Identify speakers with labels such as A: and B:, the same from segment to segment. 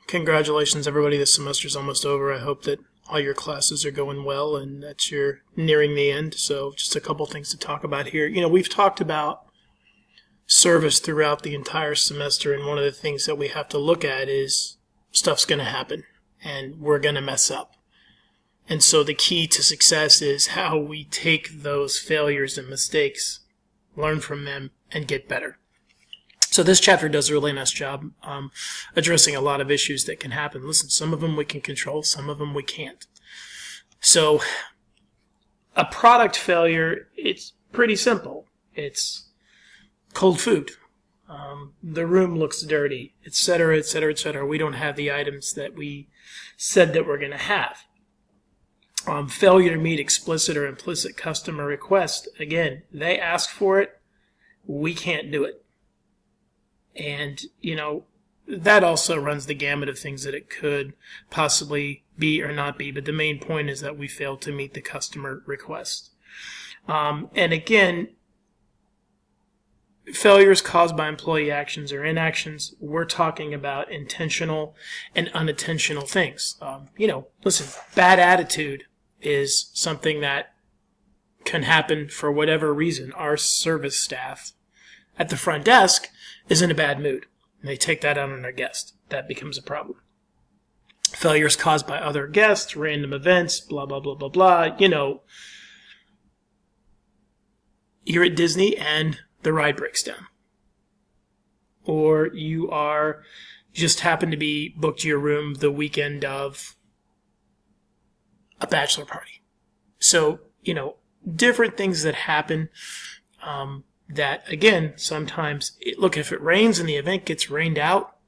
A: Congratulations, everybody. This semester's almost over. I hope that all your classes are going well and that you're nearing the end. So, just a couple things to talk about here. We've talked about service throughout the entire semester, and one of the things that we have to look at is stuff's going to happen, and we're going to mess up. And so the key to success is how we take those failures and mistakes, learn from them, and get better. So this chapter does a really nice job addressing a lot of issues that can happen. Listen, some of them we can control, some of them we can't. So a product failure, it's pretty simple. It's cold food. The room looks dirty, etc., etc., etc. We don't have the items that we said that we're going to have. Failure to meet explicit or implicit customer request. Again, they ask for it. We can't do it. And, that also runs the gamut of things that it could possibly be or not be. But the main point is that we failed to meet the customer request. And again, failures caused by employee actions or inactions, we're talking about intentional and unintentional things. Listen, bad attitude is something that can happen for whatever reason. Our service staff at the front desk is in a bad mood, and they take that out on their guest. That becomes a problem. Failures caused by other guests, random events, blah, blah, blah, blah, blah. You're at Disney and the ride breaks down. Or you just happen to be booked to your room the weekend of a bachelor party. So, different things that happen that, again, sometimes, if it rains and the event gets rained out,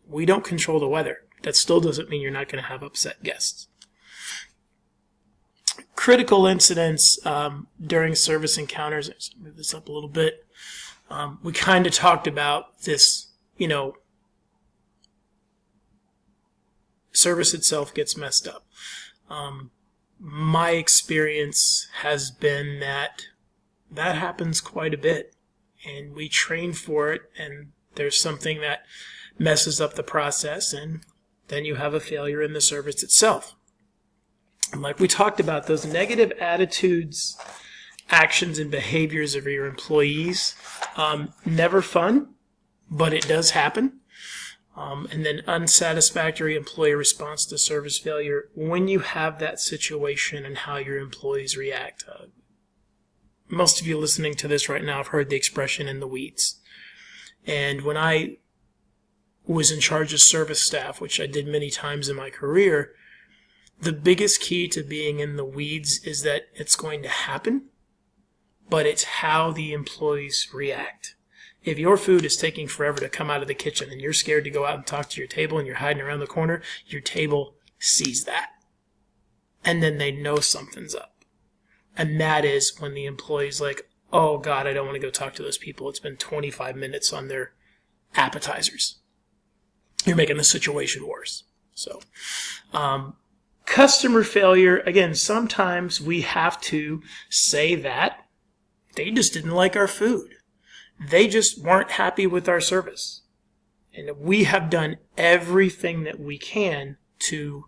A: we don't control the weather. That still doesn't mean you're not going to have upset guests. Critical incidents during service encounters. Let's move this up a little bit. We kind of talked about this, service itself gets messed up. My experience has been that happens quite a bit, and we train for it, and there's something that messes up the process, and then you have a failure in the service itself. And like we talked about, those negative attitudes, actions, and behaviors of your employees, never fun, but it does happen. And then unsatisfactory employee response to service failure when you have that situation and how your employees react. Most of you listening to this right now have heard the expression in the weeds. And when I was in charge of service staff, which I did many times in my career, the biggest key to being in the weeds is that it's going to happen, but it's how the employees react. If your food is taking forever to come out of the kitchen and you're scared to go out and talk to your table and you're hiding around the corner, your table sees that. And then they know something's up. And that is when the employee's like, oh, God, I don't want to go talk to those people. It's been 25 minutes on their appetizers. You're making the situation worse. So, customer failure, again, sometimes we have to say that they just didn't like our food. They just weren't happy with our service. And we have done everything that we can to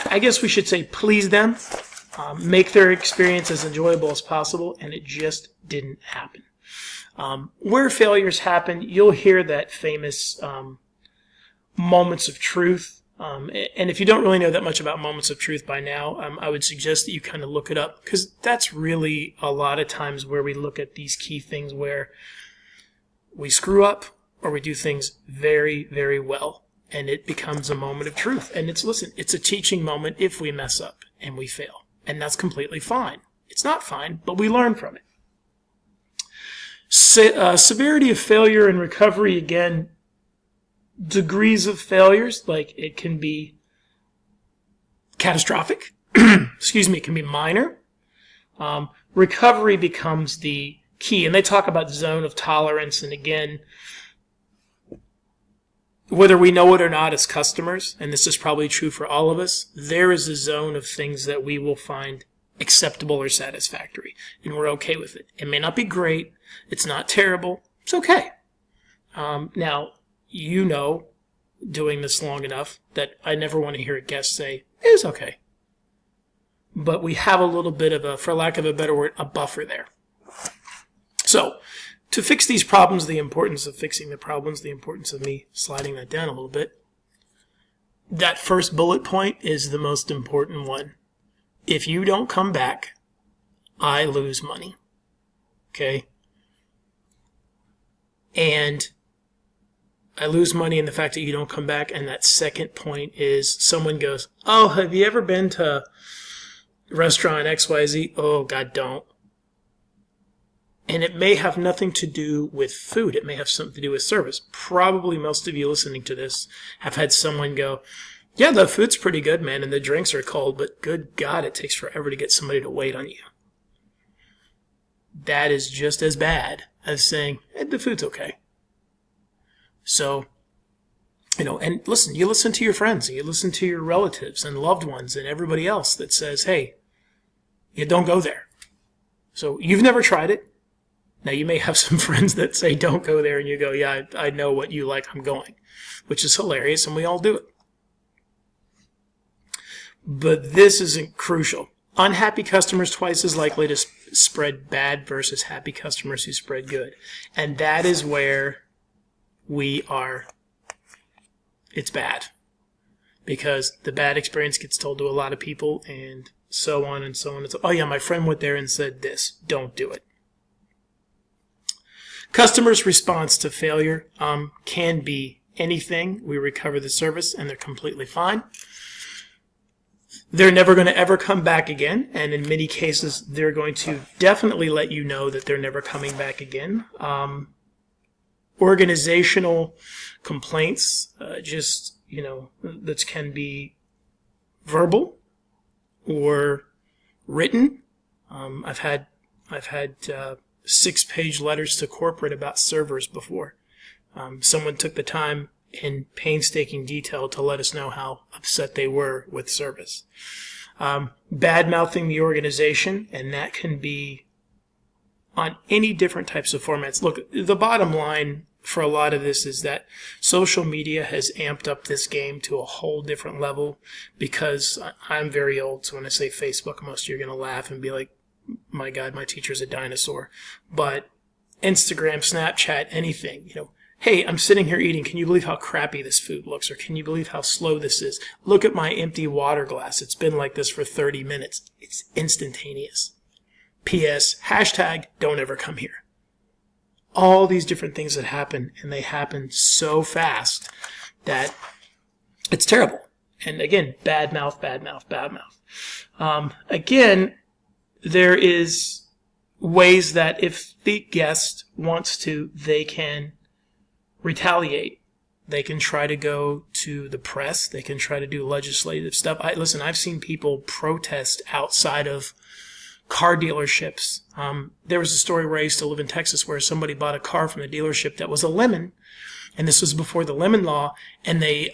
A: I guess we should say please them, make their experience as enjoyable as possible, and it just didn't happen. Where failures happen, you'll hear that famous moments of truth. And if you don't really know that much about moments of truth by now, I would suggest that you kind of look it up, because that's really a lot of times where we look at these key things where we screw up or we do things very, very well. And it becomes a moment of truth. And it's a teaching moment if we mess up and we fail. And that's completely fine. It's not fine, but we learn from it. Severity of failure and recovery, again, degrees of failures, like it can be catastrophic. It can be minor. Recovery becomes the key. And they talk about zone of tolerance. And again, whether we know it or not as customers, and this is probably true for all of us, there is a zone of things that we will find acceptable or satisfactory, and we're okay with it. It may not be great. It's not terrible. It's okay. Now, you know, doing this long enough that I never want to hear a guest say, it was okay. But we have a little bit of a, for lack of a better word, a buffer there. So, to fix these problems, the importance of fixing the problems, the importance of me sliding that down a little bit, that first bullet point is the most important one. If you don't come back, I lose money. Okay? And I lose money in the fact that you don't come back. And that second point is someone goes, oh, have you ever been to restaurant XYZ? Oh, God, don't. And it may have nothing to do with food. It may have something to do with service. Probably most of you listening to this have had someone go, yeah, the food's pretty good, man, and the drinks are cold, but good God, it takes forever to get somebody to wait on you. That is just as bad as saying, the food's okay. So, and listen, you listen to your friends, and you listen to your relatives and loved ones and everybody else that says, hey, you don't go there. So you've never tried it. Now, you may have some friends that say, don't go there, and you go, yeah, I know what you like, I'm going, which is hilarious, and we all do it. But this isn't crucial. Unhappy customers twice as likely to spread bad versus happy customers who spread good. And that is where it's bad. Because the bad experience gets told to a lot of people, and so on and so on. Oh, yeah, my friend went there and said this. Don't do it. Customers' response to failure can be anything. We recover the service and they're completely fine. They're never going to ever come back again, and in many cases they're going to definitely let you know that they're never coming back again. Organizational complaints that can be verbal or written. I've had 6-page letters to corporate about servers before. Someone took the time in painstaking detail to let us know how upset they were with service. Bad-mouthing the organization, and that can be on any different types of formats. Look, the bottom line for a lot of this is that social media has amped up this game to a whole different level, because I'm very old, so when I say Facebook, most of you are going to laugh and be like, my God, my teacher's a dinosaur. But Instagram, Snapchat, anything, hey, I'm sitting here eating. Can you believe how crappy this food looks? Or can you believe how slow this is? Look at my empty water glass. It's been like this for 30 minutes. It's instantaneous. P.S. Hashtag don't ever come here. All these different things that happen, and they happen so fast that it's terrible. And again, bad mouth. Again, there is ways that if the guest wants to, they can retaliate. They can try to go to the press. They can try to do legislative stuff. I've seen people protest outside of car dealerships. There was a story where I used to live in Texas where somebody bought a car from the dealership that was a lemon, and this was before the lemon law, and the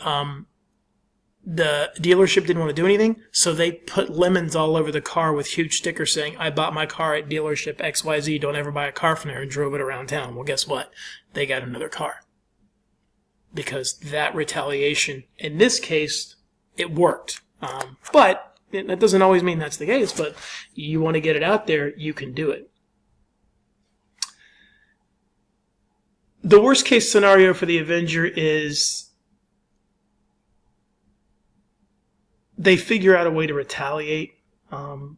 A: dealership didn't want to do anything, so they put lemons all over the car with huge stickers saying, I bought my car at dealership XYZ, don't ever buy a car from there, and drove it around town. Well, guess what? They got another car. Because that retaliation, in this case, it worked. But that doesn't always mean that's the case, but you want to get it out there, you can do it. The worst case scenario for the Avenger is they figure out a way to retaliate, and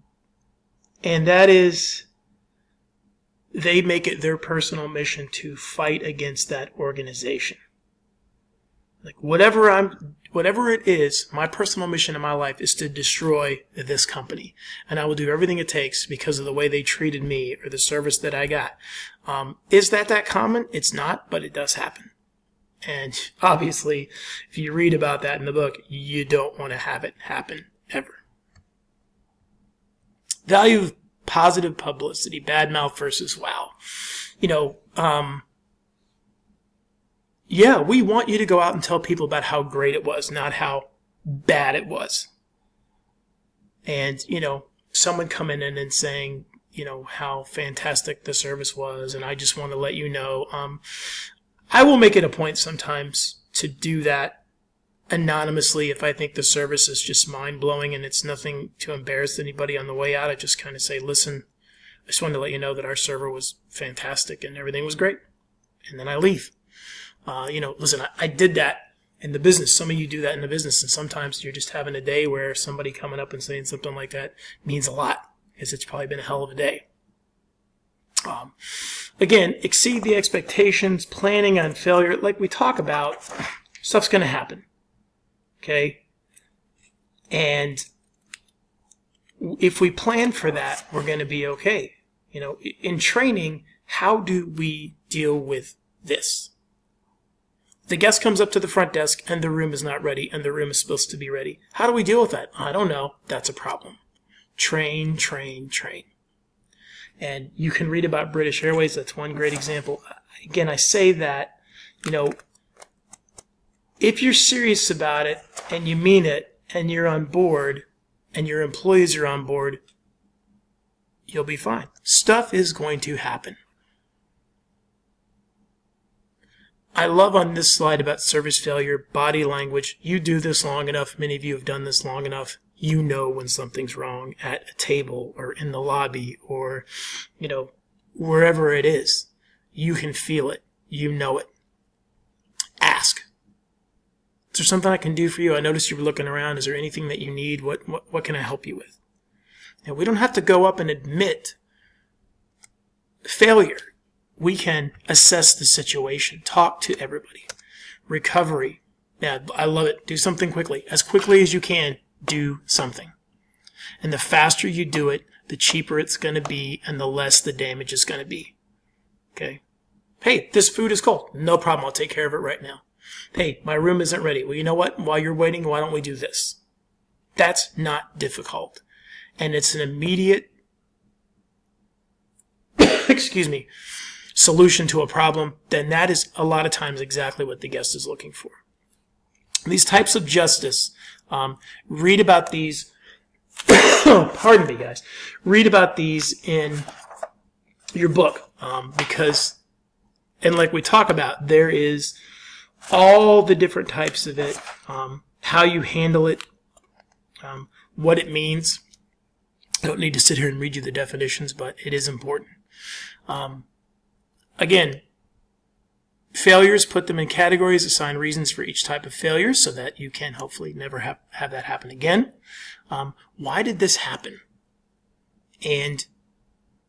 A: that is they make it their personal mission to fight against that organization. Like whatever it is, my personal mission in my life is to destroy this company, and I will do everything it takes because of the way they treated me or the service that I got. Is that common? It's not, but it does happen. And obviously, if you read about that in the book, you don't want to have it happen ever. Value of positive publicity, bad mouth versus wow. Yeah, we want you to go out and tell people about how great it was, not how bad it was. And, someone coming in and saying, how fantastic the service was, and I just want to let you know, I will make it a point sometimes to do that anonymously if I think the service is just mind-blowing and it's nothing to embarrass anybody on the way out. I just kind of say, listen, I just wanted to let you know that our server was fantastic and everything was great. And then I leave. Listen, I did that in the business. Some of you do that in the business, and sometimes you're just having a day where somebody coming up and saying something like that means a lot, because it's probably been a hell of a day. Again, exceed the expectations, planning on failure. Like we talk about, stuff's going to happen. Okay? And if we plan for that, we're going to be okay. In training, how do we deal with this? The guest comes up to the front desk and the room is not ready and the room is supposed to be ready. How do we deal with that? I don't know. That's a problem. Train, train, train. And you can read about British Airways. That's one great example. Again, I say that, if you're serious about it and you mean it and you're on board and your employees are on board, you'll be fine. Stuff is going to happen. I love on this slide about service failure, body language. You do this long enough. Many of you have done this long enough. You know when something's wrong at a table or in the lobby or, wherever it is. You can feel it. You know it. Ask. Is there something I can do for you? I noticed you were looking around. Is there anything that you need? What can I help you with? And we don't have to go up and admit failure. We can assess the situation. Talk to everybody. Recovery. Yeah, I love it. Do something quickly. As quickly as you can, do something. And the faster you do it, the cheaper it's going to be and the less the damage is going to be. Okay? Hey, this food is cold. No problem. I'll take care of it right now. Hey, my room isn't ready. Well, you know what? While you're waiting, why don't we do this? That's not difficult. And it's an immediate solution to a problem. Then that is a lot of times exactly what the guest is looking for. These types of justice, read about these, pardon me guys, read about these in your book, because, and like we talk about, there is all the different types of it, how you handle it, what it means. I don't need to sit here and read you the definitions, but it is important. Again, failures, put them in categories, assign reasons for each type of failure so that you can hopefully never have that happen again. Why did this happen? And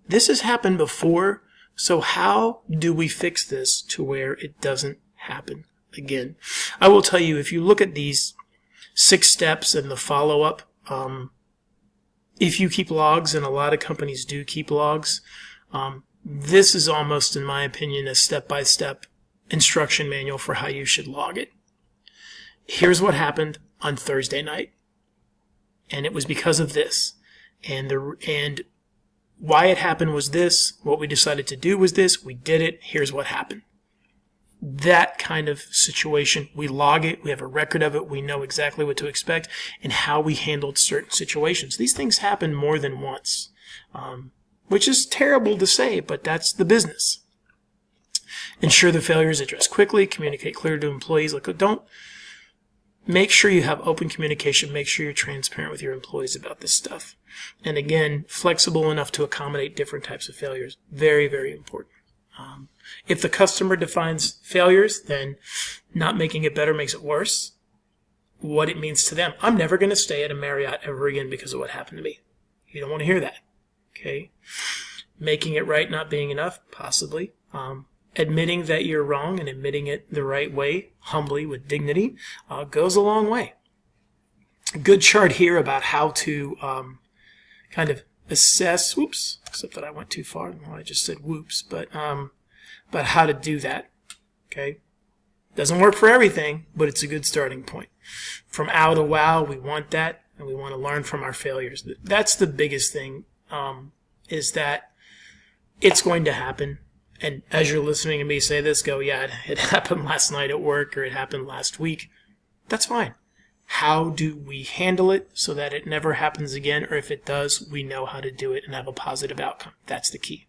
A: this has happened before, so how do we fix this to where it doesn't happen again? I will tell you, if you look at these 6 steps and the follow-up, if you keep logs, and a lot of companies do keep logs, this is almost, in my opinion, a step-by-step instruction manual for how you should log it. Here's what happened on Thursday night, and it was because of this, and why it happened was this. What we decided to do was this. We did it. Here's what happened. That kind of situation, we log it. We have a record of it. We know exactly what to expect and how we handled certain situations. These things happen more than once, which is terrible to say, but that's the business. Ensure the failure is addressed quickly. Communicate clearly to employees. Make sure you have open communication. Make sure you're transparent with your employees about this stuff. And again, flexible enough to accommodate different types of failures. Very, very important. If the customer defines failures, then not making it better makes it worse. What it means to them. I'm never going to stay at a Marriott ever again because of what happened to me. You don't want to hear that. Okay? Making it right, not being enough, possibly. Admitting that you're wrong and admitting it the right way, humbly, with dignity, goes a long way. A good chart here about how to kind of assess, whoops, except that I went too far. Well, I just said whoops, but how to do that. Okay? Doesn't work for everything, but it's a good starting point. From ow to wow, we want that, and we want to learn from our failures. That's the biggest thing, is that it's going to happen. And as you're listening to me say this, go, yeah, it happened last night at work, or it happened last week. That's fine. How do we handle it so that it never happens again? Or if it does, we know how to do it and have a positive outcome. That's the key.